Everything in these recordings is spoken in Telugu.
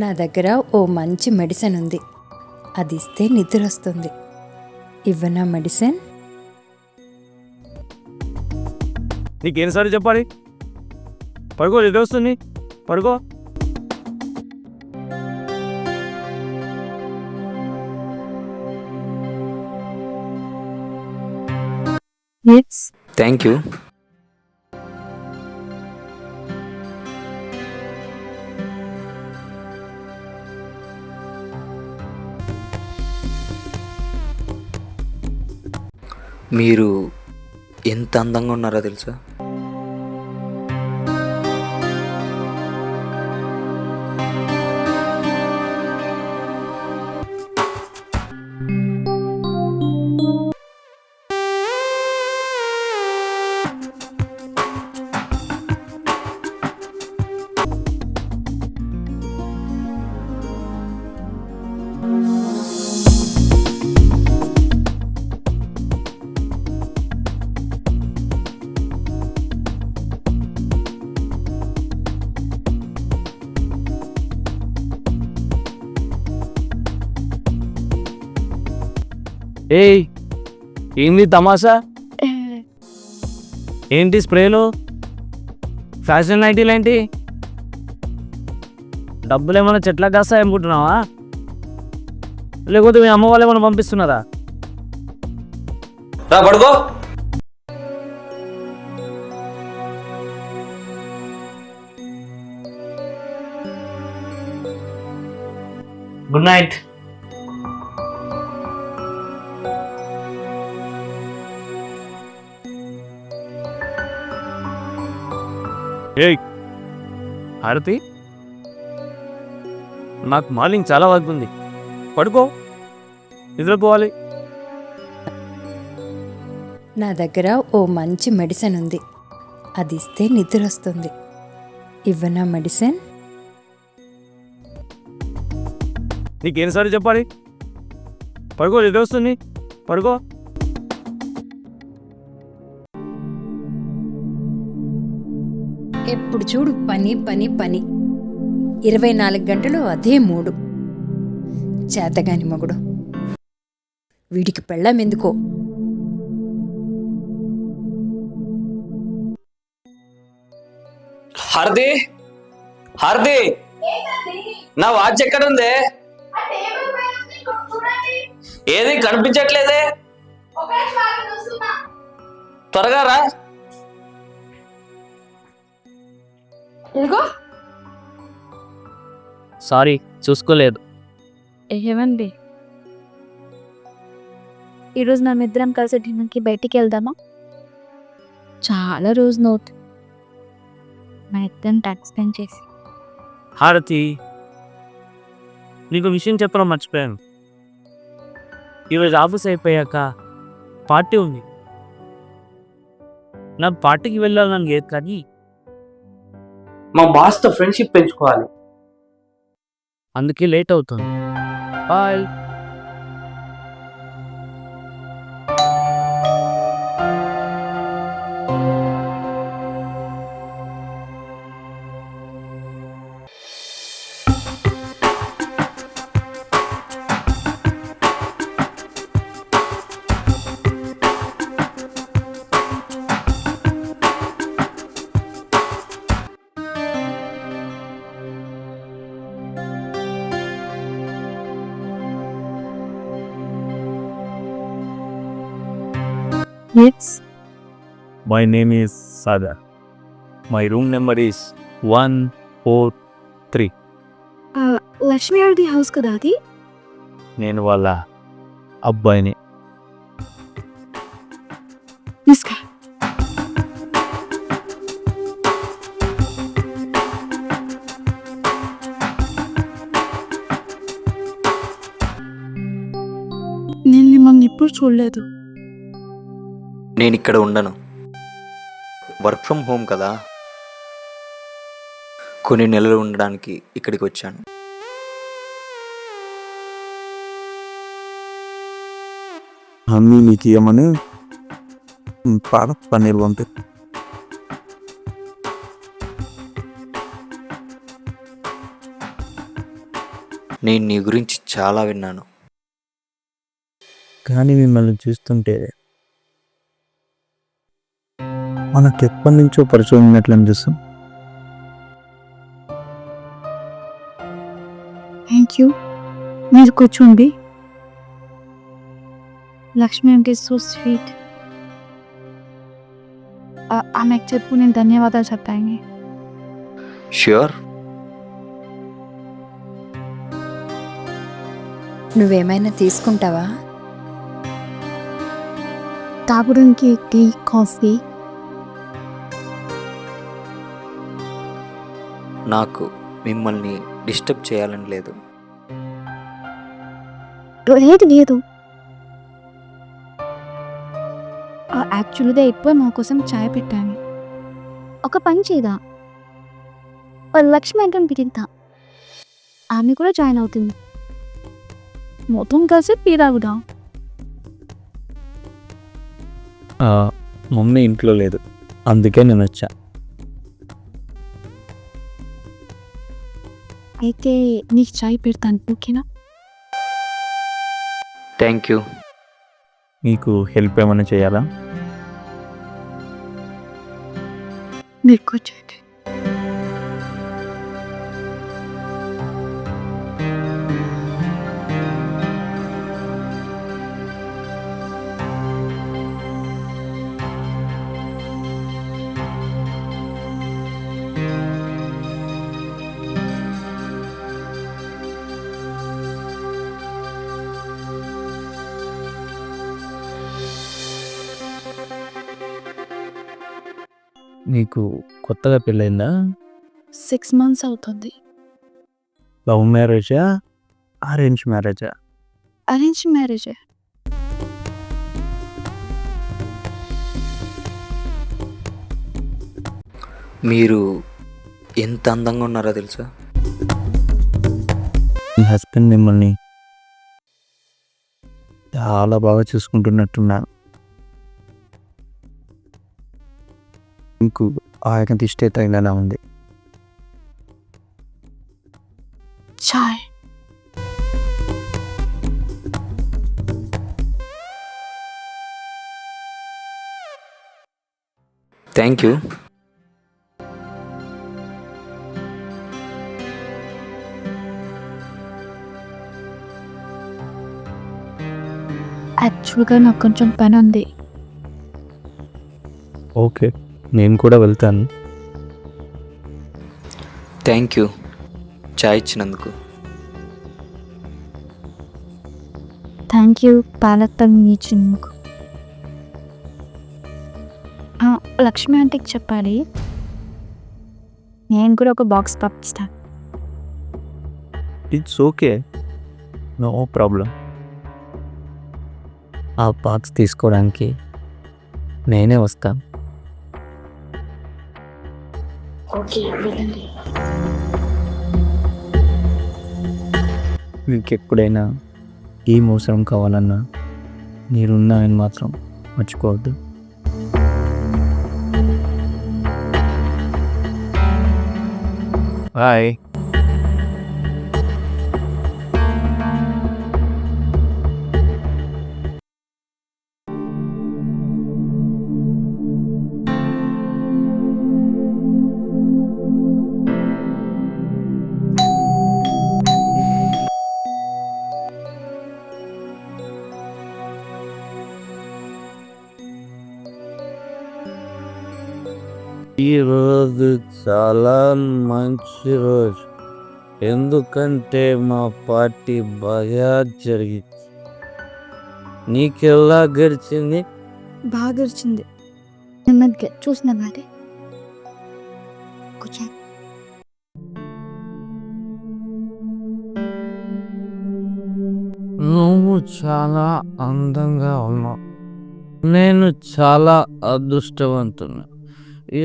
నా దగ్గర ఓ మంచి మెడిసిన్ ఉంది. అది ఇస్తే నిద్ర వస్తుంది. ఇవ్వనా మెడిసిన్? నీకేసారి చెప్పాలి? పడుకో, నిద్ర వస్తుంది, పడుకో. Thank you. మీరు ఎంత అందంగా ఉన్నారో తెలుసా? ఏయ్, ఏంది తమాషా? ఏంటి స్ప్రేలు, ఫ్యాషన్ నైటీలు ఏంటి? డబ్బులు ఏమైనా చెట్ల కాస్తాయి అనుకుంటున్నావా? లేకపోతే మీ అమ్మ వాళ్ళు ఏమైనా పంపిస్తున్నారా? రా పడుకో. Good night. ఏయ్ హారతి, నాకు మార్నింగ్ చాలా వర్క్ ఉంది, పడుకో, నిద్రపోవాలి. నా దగ్గర ఓ మంచి మెడిసిన్ ఉంది. అది ఇస్తే నిద్ర వస్తుంది. ఇవ్వనా మెడిసిన్? నీకేసారి చెప్పాలి? పడుకో, నిద్ర వస్తుంది, పడుకో. ఎప్పుడు చూడు పని పని పని, 24 గంటలు అదే మూడు. చేతగాని మగుడు, వీడికి పెళ్ళాం ఎందుకో. హారతి, హారతి, నా వాచ్ ఎక్కడ ఉంది? ఏది కనిపించట్లేదే? త్వరగా రా. సారీ, చూసుకోలేదు. ఏమండి, ఈరోజు మనం ఇద్దరం కలిసి డిన్నర్కి బయటికి వెళ్దామా? చాలా రోజు నోట్ మన ఇద్దరం ట్యాక్స్ స్పెండ్ చేసి. హారతి, నీకు విషయం చెప్పడం మర్చిపోయాను. ఈరోజు ఆఫీస్ అయిపోయాక పార్టీ ఉంది. నాకు పార్టీకి వెళ్ళాలని లేదు, కానీ మా బాస్తో ఫ్రెండ్షిప్ పెంచుకోవాలి. అందుకే లేట్ అవుతుంది. Bye. My name is Sada. My room number is 143. Lakshmi గారిది హౌస్ కదా అది? నేను వాళ్ళ అబ్బాయిని. నేను మిమ్మల్ని ఇప్పుడు చూడలేదు. నేను ఇక్కడ ఉండను, వర్క్ ఫ్రమ్ హోమ్ కదా, కొన్ని నెలలు ఉండడానికి ఇక్కడికి వచ్చాను. అన్నీ నీకు ఇవ్వమని పాలక్ పన్నీర్ పంపి. నేను నీ గురించి చాలా విన్నాను. కానీ మిమ్మల్ని చూస్తుంటే మనకు ఎప్పటి నుంచో పరిచయం ఉన్నట్లు అనిపిస్తుంది. Thank you. మీరు కూర్చోండి. లక్ష్మి అంటే సో స్వీట్. ఆమెకు చెప్పు నేను ధన్యవాదాలు చెప్పాను. ష్యూర్. నువ్వేమైనా తీసుకుంటావా? తాగడానికి టీ, కాఫీ. నాకు మిమ్మల్ని డిస్టర్బ్ చేయాలని లేదు. లేదు. యాక్చువల్గా ఎక్కువ మా కోసం చాయ్ పెట్టాను. ఒక పని చేయదా, లక్ష్మి అంటే పిలుద్దా, ఆమె కూడా జాయిన్ అవుతుంది. మొత్తం కలిసి టీ తాగుదాం. మమ్మీ ఇంట్లో లేదు, అందుకే నేను వచ్చా. అయితే నీకు చాయ్ పెడతాను, ఓకేనా? Thank you. మీకు హెల్ప్ ఏమైనా చేయాలా? మీరు కూర్చోండి. నీకు కొత్తగా పెళ్ళైందా? 6 months అవుతుంది. లవ్ మ్యారేజా, అరేంజ్ మ్యారేజా? Arrange marriage. మీరు ఎంత అందంగా ఉన్నారో తెలుసా? మీ హస్బెండ్ మిమ్మల్ని చాలా బాగా చూసుకుంటున్నట్టున్నాను. మీకు ఆయన దిష్టే తగిలేలా ఉంది. చాయ్. Thank you. యాక్చువల్గా నాకు కొంచెం పని ఉంది. ఓకే, నేను కూడా వెళ్తాను. థ్యాంక్ యూ చాయ్ ఇచ్చినందుకు. థ్యాంక్ యూ పాలతో ఇచ్చినందుకు. లక్ష్మి ఆంటీకి చెప్పాలి, నేను కూడా ఒక బాక్స్ పంపిస్తాను. It's okay, no problem. ఆ బాక్స్ తీసుకోవడానికి నేనే వస్తాను. ఓకే, వెళ్ళండి. మీకు ఎప్పుడైనా ఈ మోసరం కావాలన్నా మీరున్నాయని మాత్రం మర్చిపోవద్దు. బాయ్. ఈరోజు చాలా మంచి రోజు, ఎందుకంటే మా పార్టీ బాగా జరిగింది. నీకెలా గడిచింది? బాగా గడిచింది. నెమ్మదిగా చూసిన మాట. కూర్చో. నువ్వు చాలా అందంగా ఉన్నావు. నేను చాలా అదృష్టవంతున్నా,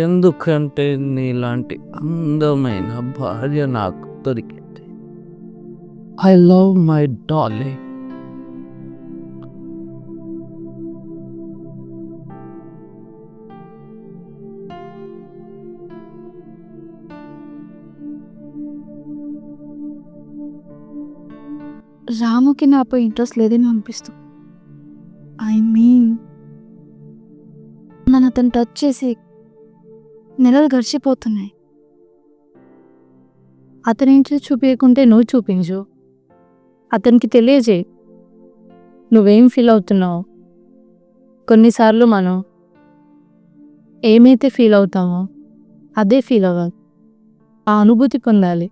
ఎందుకంటే నీలాంటి అందమైన భార్య నాకు దొరికింది. I love my darling. రాముకి నాపై ఇంట్రెస్ట్ లేదని అనిపిస్తుంది. ఐ మీన్ నన్ను అతను టచ్ చేసి నెలలు గడిచిపోతున్నాయి. అతని ఇంట్రెస్ట్ చూపించకుంటే నువ్వు చూపించు. అతనికి తెలియజేయి నువ్వేం ఫీల్ అవుతున్నావు. కొన్నిసార్లు మనం ఏమైతే ఫీల్ అవుతామో అదే ఫీల్ అవ్వాలి. ఆ అనుభూతి పొందాలి.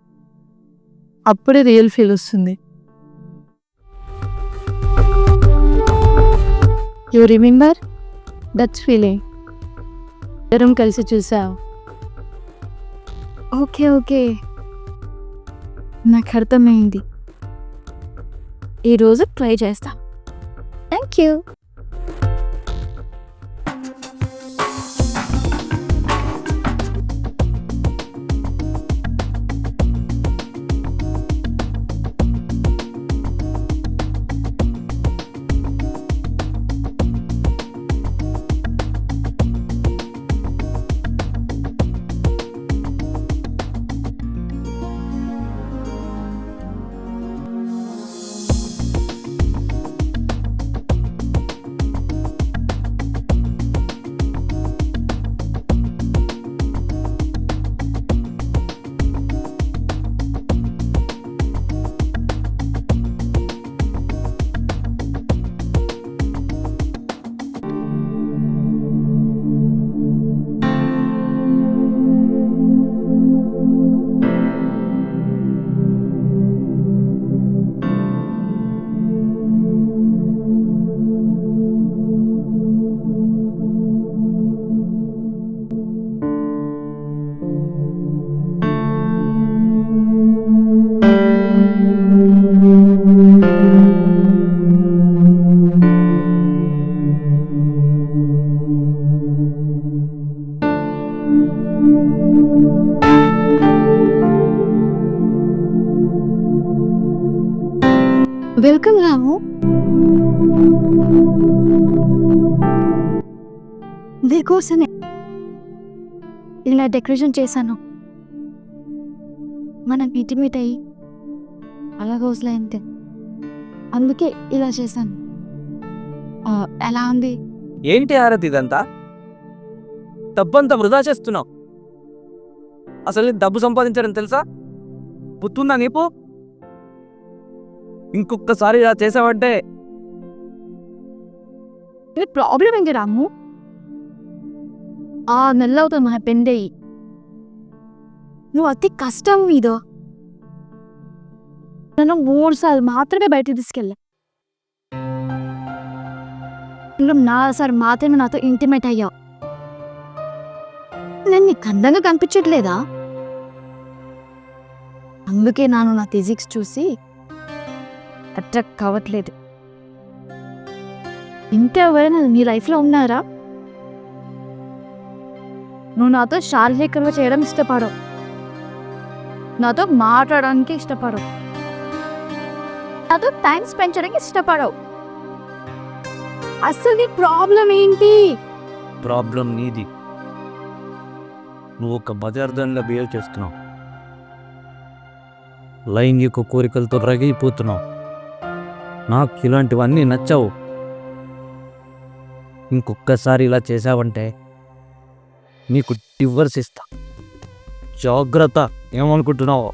అప్పుడే రియల్ ఫీల్ వస్తుంది. You remember that's feeling? ఇద్దరం కలిసి చూసావు. ఓకే ఓకే, నాకు అర్థమైంది. ఈరోజు ట్రై చేస్తా. Thank you. వెల్కమ్ రాము. నీకోసమే ఇలా డెకరేషన్ చేశాను. మనం ఇంటిమేట్ అయ్యి అలా రోజులైంది, అందుకే ఇలా చేశాను. ఎలా ఉంది? ఏంటి ఆరతి ఇదంతా? డబ్బంతా వృధా చేస్తున్నావు. అసలు నీకు డబ్బు సంపాదించడం తెలుసా? గుర్తుందా నీకు? ఇంకొకసారి ఇలా చేసావంటే ప్రాబ్లం ఏంటి రాము? నెల అవుతుంది మన పెండయి. నువ్వు అతి కష్టం మీద నన్ను 3 సార్లు మాత్రమే బయటకు తీసుకెళ్ళా. నువ్వు 4 సార్లు మాత్రమే నాతో ఇంటిమేట్ అయ్యావు. నేను నీకు అందంగా కనిపించట్లేదా? అందుకే నా ఫిజిక్స్ చూసి అట్రాక్ట్ కావట్లేదు. ఇంకా ఎవరైనా నీ లైఫ్లో ఉన్నారా? నువ్వు నాతో శారీరకంగా చేయడం ఇష్టపడవు, నాతో మాట్లాడడానికి ఇష్టపడవు, నాతో టైం స్పెండ్ చేయడానికి ఇష్టపడవు. అసలు నీ ప్రాబ్లం ఏంటి? ప్రాబ్లం నీది. నువ్వు ఒక పదార్థంలో బిహేవ్ చేస్తున్నావు. లైంగిక కోరికలతో రగిలిపోతున్నావు. నాకు ఇలాంటివన్నీ నచ్చవు. ఇంకొక్కసారి ఇలా చేసావంటే నీకు డివర్స్ ఇస్తా. జాగ్రత్త. ఏమనుకుంటున్నావు?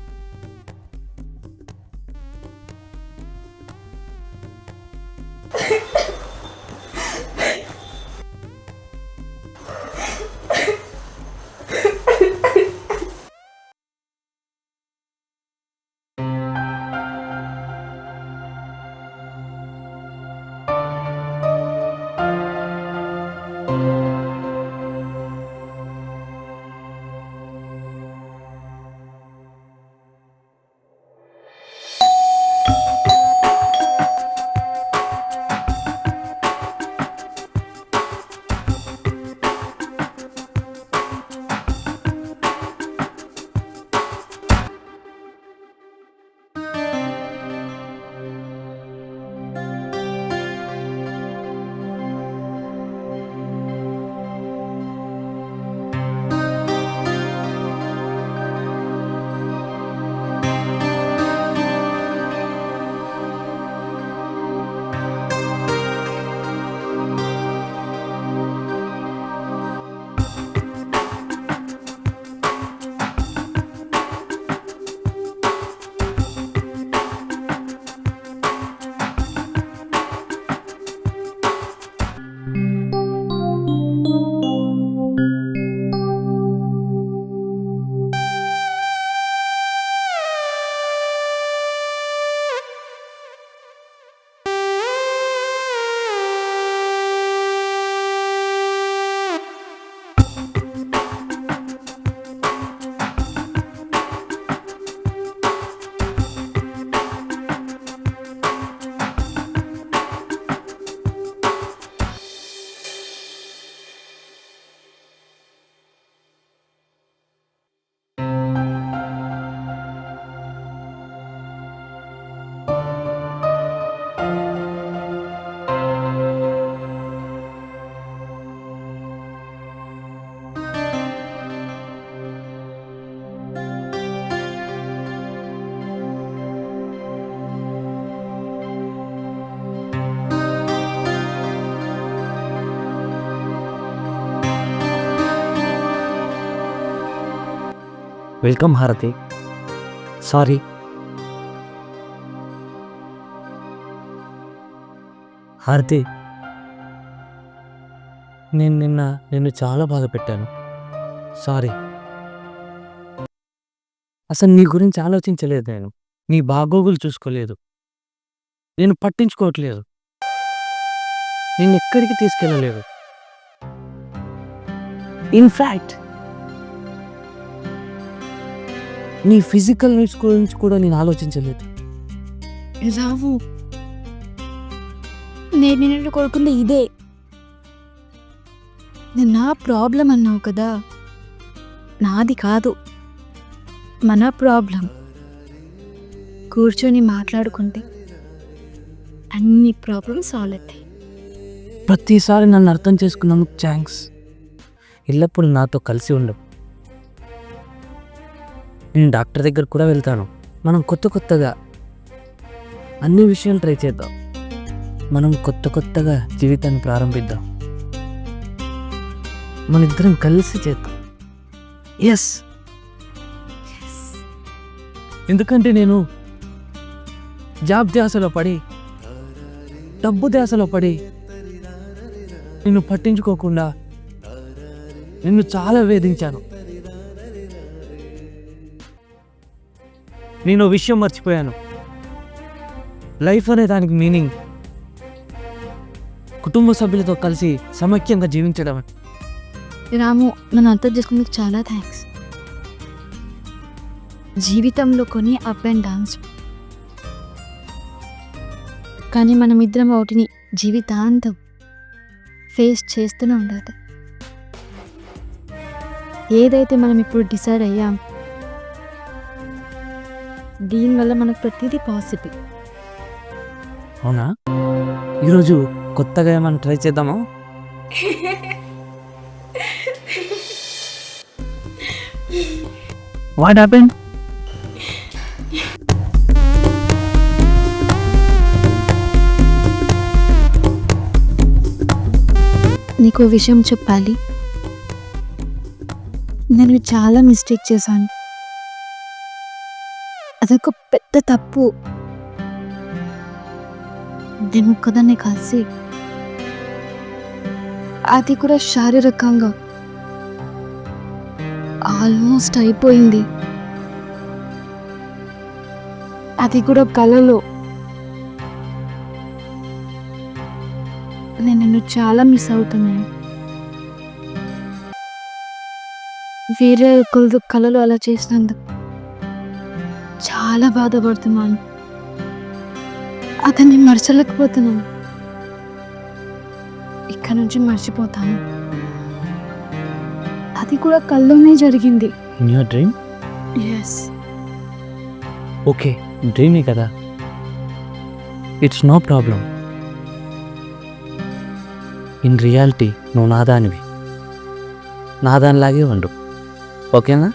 వెల్కమ్ హారతి. సారీ. హారతి, నేను నిన్ను చాలా బాధ పెట్టాను. సారీ. అసలు నీ గురించి ఆలోచించలేదు. నేను నీ బాగోగులు చూసుకోలేదు. నేను పట్టించుకోవట్లేదు. నేను ఎక్కడికి తీసుకెళ్ళలేదు. ఇన్ఫ్యాక్ట్ నీ ఫిజికల్ నీడ్స్ గురించి కూడా నేను ఆలోచించలేదు. రావు, నేను నిన్ను కోరుకుంది ఇదే. నేను నా ప్రాబ్లం అన్నావు కదా, నాది కాదు, మన ప్రాబ్లం. కూర్చొని మాట్లాడుకుంటే అన్ని ప్రాబ్లమ్స్ సాల్వ్ అవుతాయి. ప్రతిసారి నన్ను అర్థం చేసుకున్నందుకు థ్యాంక్స్. ఎల్లప్పుడూ నాతో కలిసి ఉండవు. నేను డాక్టర్ దగ్గర కూడా వెళ్తాను. మనం కొత్తగా అన్ని విషయాలు ట్రై చేద్దాం. మనం కొత్తగా జీవితాన్ని ప్రారంభిద్దాం. మన ఇద్దరం కలిసి చేద్దాం. ఎస్. ఎందుకంటే నేను జాబ్ ధ్యాసలో పడి, డబ్బు ధ్యాసలో పడి నిన్ను పట్టించుకోకుండా నిన్ను చాలా వేధించాను. నేను విషయం మర్చిపోయాను. లైఫ్ అనే దానికి మీనింగ్ కుటుంబ సభ్యులతో కలిసి సమైక్యంగా జీవించడం. రాము, నన్ను అర్థం చేసుకునేందుకు చాలా థ్యాంక్స్. జీవితంలో కొన్ని అప్ అండ్ డౌన్స్, కానీ మనం ఇద్దరం వాటిని జీవితాంతం ఫేస్ చేస్తూనే ఉండాలి. ఏదైతే మనం ఇప్పుడు డిసైడ్ అయ్యాం, దీనివల్ల మనకు ప్రతిదీ పాసిబుల్. అవునా? ఈరోజు కొత్తగా ఏమైనా ట్రై చేద్దామా? What happened? నీకు విషయం చెప్పాలి. నేను చాలా మిస్టేక్ చేశాను. అదొక పెద్ద తప్పు. నేను ఒక్కదాన్ని కలిసి, అది కూడా శారీరకంగా ఆల్మోస్ట్ అయిపోయింది. అది కూడా కలలో. నేను నిన్ను చాలా మిస్ అవుతున్నాను. వేరే ఒకరితో కలలో అలా చేసినందుకు చాలా బాధపడుతున్నాను. అతన్ని మర్చలేకపోతున్నాను. ఇక్కడ నుంచి మర్చిపోతాను. అది కూడా కల్లోనే జరిగింది. In your dream? Yes. Okay, డ్రీమే కదా, it's no problem. In reality నువ్వు నాదానివి, నాదానిలాగే ఉండు. ఓకేనా?